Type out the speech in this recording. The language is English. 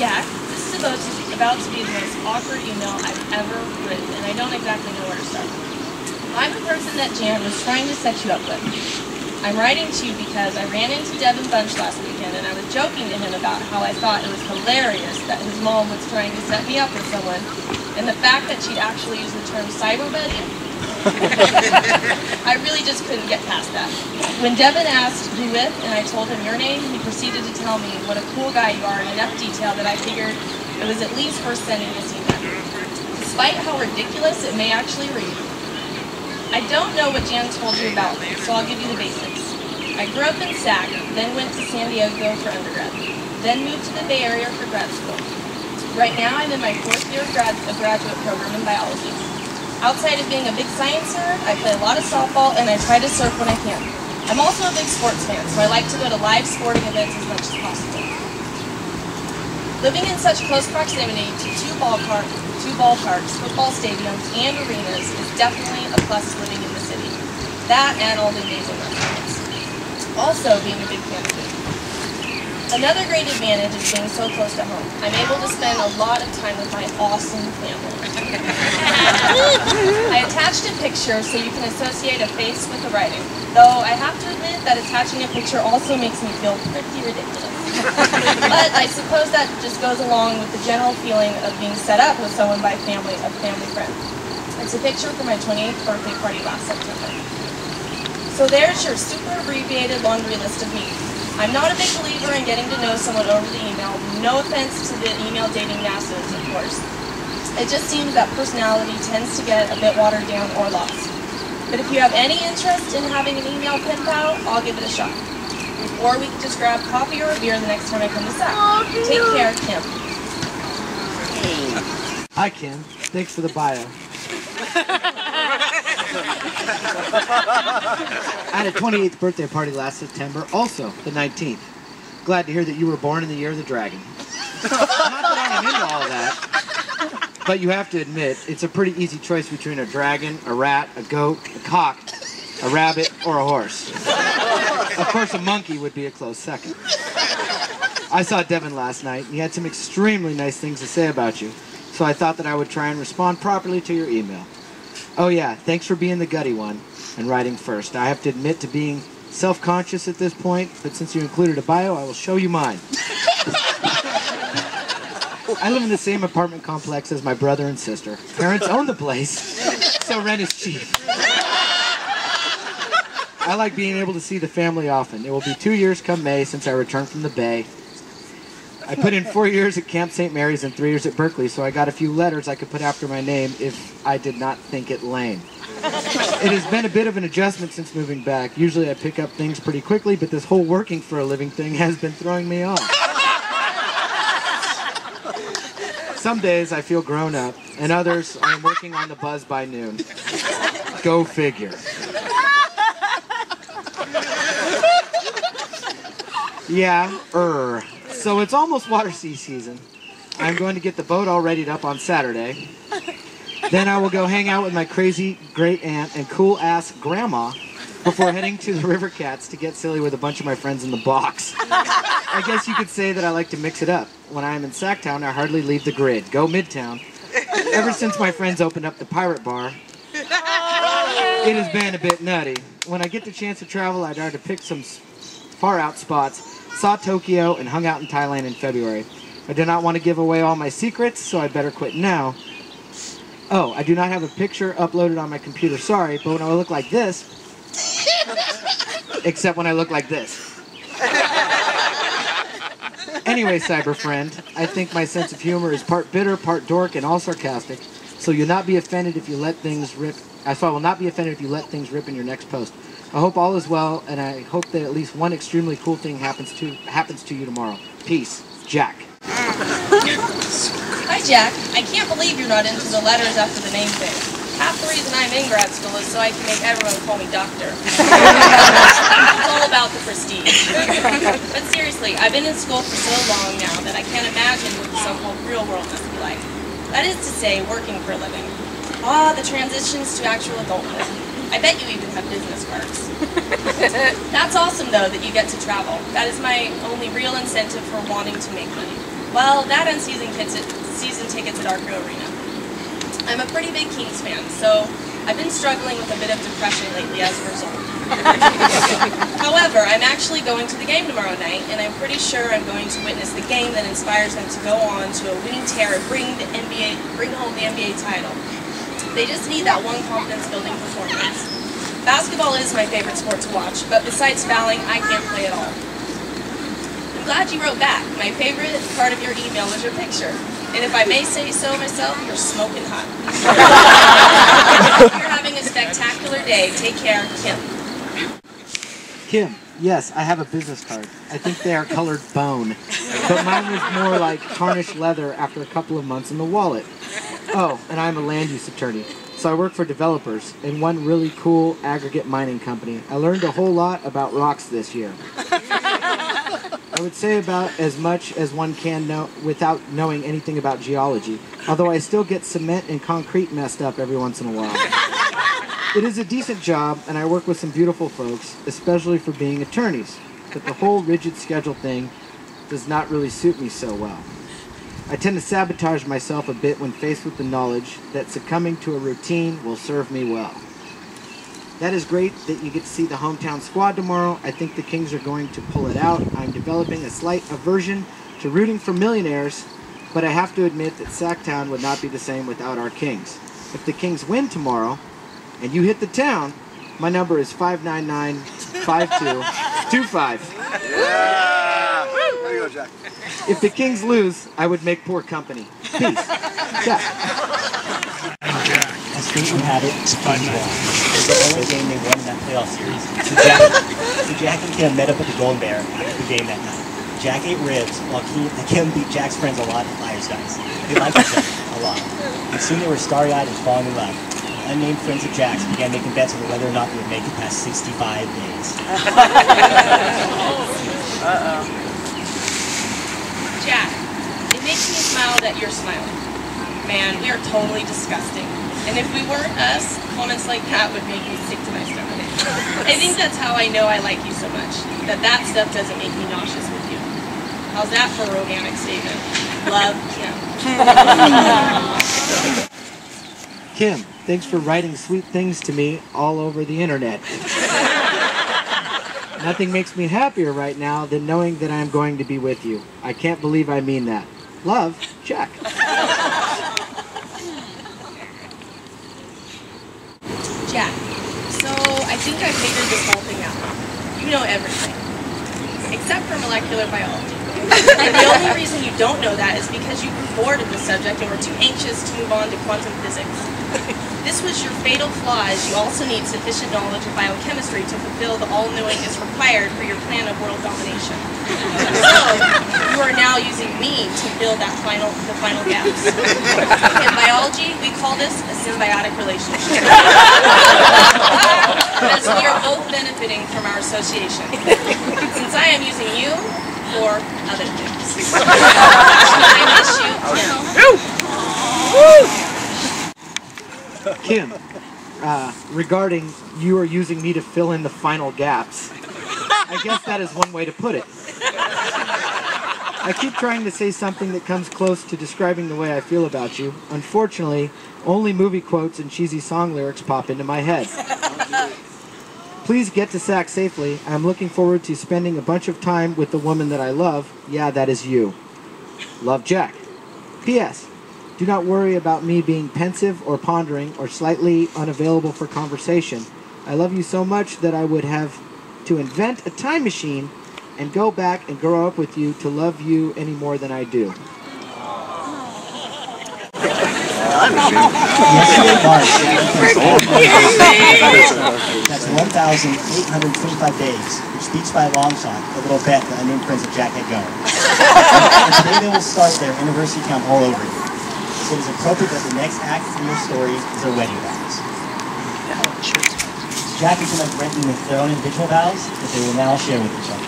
Jack. This is about to be the most awkward email I've ever written, and I don't exactly know where to start. I'm the person that Jan was trying to set you up with. I'm writing to you because I ran into Devin Bunch last weekend, and I was joking to him about how I thought it was hilarious that his mom was trying to set me up with someone, and the fact that she'd actually used the term cyberbullying. I really just couldn't get past that. When Devin asked who with, and I told him your name, he proceeded to tell me what a cool guy you are in enough detail that I figured it was at least worth sending this email. Despite how ridiculous it may actually read. I don't know what Jan told you about me, so I'll give you the basics. I grew up in Sac, then went to San Diego for undergrad, then moved to the Bay Area for grad school. Right now I'm in my 4th year of graduate program in biology. Outside of being a big science nerd, I play a lot of softball and I try to surf when I can. I'm also a big sports fan, so I like to go to live sporting events as much as possible. Living in such close proximity to two ballparks, football stadiums, and arenas is definitely a plus living in the city. That and all the amazing restaurants. Also being a big fan of food. Another great advantage is being so close to home. I'm able to spend a lot of time with my awesome family. I attached a picture so you can associate a face with the writing, though I have to admit that attaching a picture also makes me feel pretty ridiculous. But I suppose that just goes along with the general feeling of being set up with someone by a family friend. It's a picture from my 28th birthday party last September. So there's your super abbreviated laundry list of me. I'm not a big believer in getting to know someone over the email. No offense to the email dating masses, of course. It just seems that personality tends to get a bit watered down or lost. But if you have any interest in having an email pen pal, I'll give it a shot. Or we can just grab coffee or a beer the next time I come to Sac. Take care, Kim. Hi, Kim. Thanks for the bio. I had a 28th birthday party last September, also the 19th. Glad to hear that you were born in the year of the dragon. Not that I'm into all that, but you have to admit, it's a pretty easy choice between a dragon, a rat, a goat, a cock, a rabbit, or a horse. Of course, a monkey would be a close second. I saw Devin last night, and he had some extremely nice things to say about you, so I thought that I would try and respond properly to your email. Oh yeah, thanks for being the gutty one and writing first. I have to admit to being self-conscious at this point, but since you included a bio, I will show you mine. I live in the same apartment complex as my brother and sister. Parents own the place, so rent is cheap. I like being able to see the family often. It will be 2 years come May since I returned from the Bay. I put in 4 years at Camp St. Mary's and 3 years at Berkeley, so I got a few letters I could put after my name if I did not think it lame. It has been a bit of an adjustment since moving back. Usually I pick up things pretty quickly, but this whole working for a living thing has been throwing me off. Some days I feel grown up, and others I am working on the buzz by noon. Go figure. Yeah, So it's almost water sea season. I'm going to get the boat all readied up on Saturday. Then I will go hang out with my crazy great aunt and cool ass grandma before heading to the River Cats to get silly with a bunch of my friends in the box. I guess you could say that I like to mix it up. When I am in Sacktown, I hardly leave the grid. Go Midtown. Ever since my friends opened up the Pirate Bar, it has been a bit nutty. When I get the chance to travel, I try to pick some far out spots. Saw Tokyo and hung out in Thailand in February. I do not want to give away all my secrets, so I better quit now. Oh, I do not have a picture uploaded on my computer, sorry, but when I look like this, except when I look like this. Anyway, cyber friend, I think my sense of humor is part bitter, part dork, and all sarcastic, so you'll not be offended if you let things rip. So I will not be offended if you let things rip in your next post. I hope all is well, and I hope that at least one extremely cool thing happens to you tomorrow. Peace, Jack. Hi, Jack. I can't believe you're not into the letters after the name thing. Half the reason I'm in grad school is so I can make everyone call me doctor. It's all about the prestige. But seriously, I've been in school for so long now that I can't imagine what the so-called real world must be like. That is to say, working for a living. Ah, the transitions to actual adulthood. I bet you even have business cards. That's awesome, though, that you get to travel. That is my only real incentive for wanting to make money. Well, that and season tickets at Arco Arena. I'm a pretty big Kings fan, so I've been struggling with a bit of depression lately as a result. However, I'm actually going to the game tomorrow night, and I'm pretty sure I'm going to witness the game that inspires them to go on to a winning tear and bring home the NBA title. They just need that one confidence-building performance. Basketball is my favorite sport to watch, but besides fouling, I can't play at all. I'm glad you wrote back. My favorite part of your email was your picture. And if I may say so myself, you're smoking hot. You're having a spectacular day. Take care, Kim. Kim, yes, I have a business card. I think they are colored bone. But mine was more like tarnished leather after a couple of months in the wallet. Oh, and I'm a land use attorney. So I work for developers in one really cool aggregate mining company. I learned a whole lot about rocks this year. I would say about as much as one can know without knowing anything about geology, although I still get cement and concrete messed up every once in a while. It is a decent job, and I work with some beautiful folks, especially for being attorneys, but the whole rigid schedule thing does not really suit me so well. I tend to sabotage myself a bit when faced with the knowledge that succumbing to a routine will serve me well. That is great that you get to see the hometown squad tomorrow. I think the Kings are going to pull it out. I'm developing a slight aversion to rooting for millionaires, but I have to admit that Sacktown would not be the same without our Kings. If the Kings win tomorrow, and you hit the town, my number is 599-5225. Yeah! There you go, Jack. If the Kings lose, I would make poor company. Peace. Jack. As fate would have it, it's fun. It's the only game they won in that playoff series. So Jack and Kim met up at the Golden Bear after the game that night. Jack ate ribs, while Kim beat Jack's friends a lot at Flyers guys. They liked each other a lot. And soon they were starry-eyed and falling in love. Unnamed friends of Jack's began making bets over whether or not they would make it past 65 days. Jack, it makes me smile that you're smiling. Man, we are totally disgusting. And if we weren't us, comments like that would make me sick to my stomach. I think that's how I know I like you so much, that stuff doesn't make me nauseous with you. How's that for a romantic statement? Love, Kim. Kim, thanks for writing sweet things to me all over the internet. Nothing makes me happier right now than knowing that I'm going to be with you. I can't believe I mean that. Love, Jack. Jack, so I think I figured this whole thing out. You know everything, except for molecular biology. And the only reason you don't know that is because you grew bored of the subject and were too anxious to move on to quantum physics. This was your fatal flaw, as you also need sufficient knowledge of biochemistry to fulfill the all-knowingness required for your plan of world domination. So, you are now using me to fill the final gaps. In biology, we call this a symbiotic relationship. As we are both benefiting from our association. Since I am using you for other things. I miss you, Kim. Kim, regarding you are using me to fill in the final gaps, I guess that is one way to put it. I keep trying to say something that comes close to describing the way I feel about you. Unfortunately, only movie quotes and cheesy song lyrics pop into my head. Please get to Sac safely. I'm looking forward to spending a bunch of time with the woman that I love. Yeah, that is you. Love, Jack. P.S. Do not worry about me being pensive or pondering or slightly unavailable for conversation. I love you so much that I would have to invent a time machine and go back and grow up with you to love you any more than I do. Yesterday, March, that's 1,825 days, which beats by a long shot the little bet the unnamed friends of Jack had going. And today they will start their anniversary count all over again. So it is appropriate that the next act in your story is their wedding vows. Jack and Kim have written their own individual vows that they will now share with each other.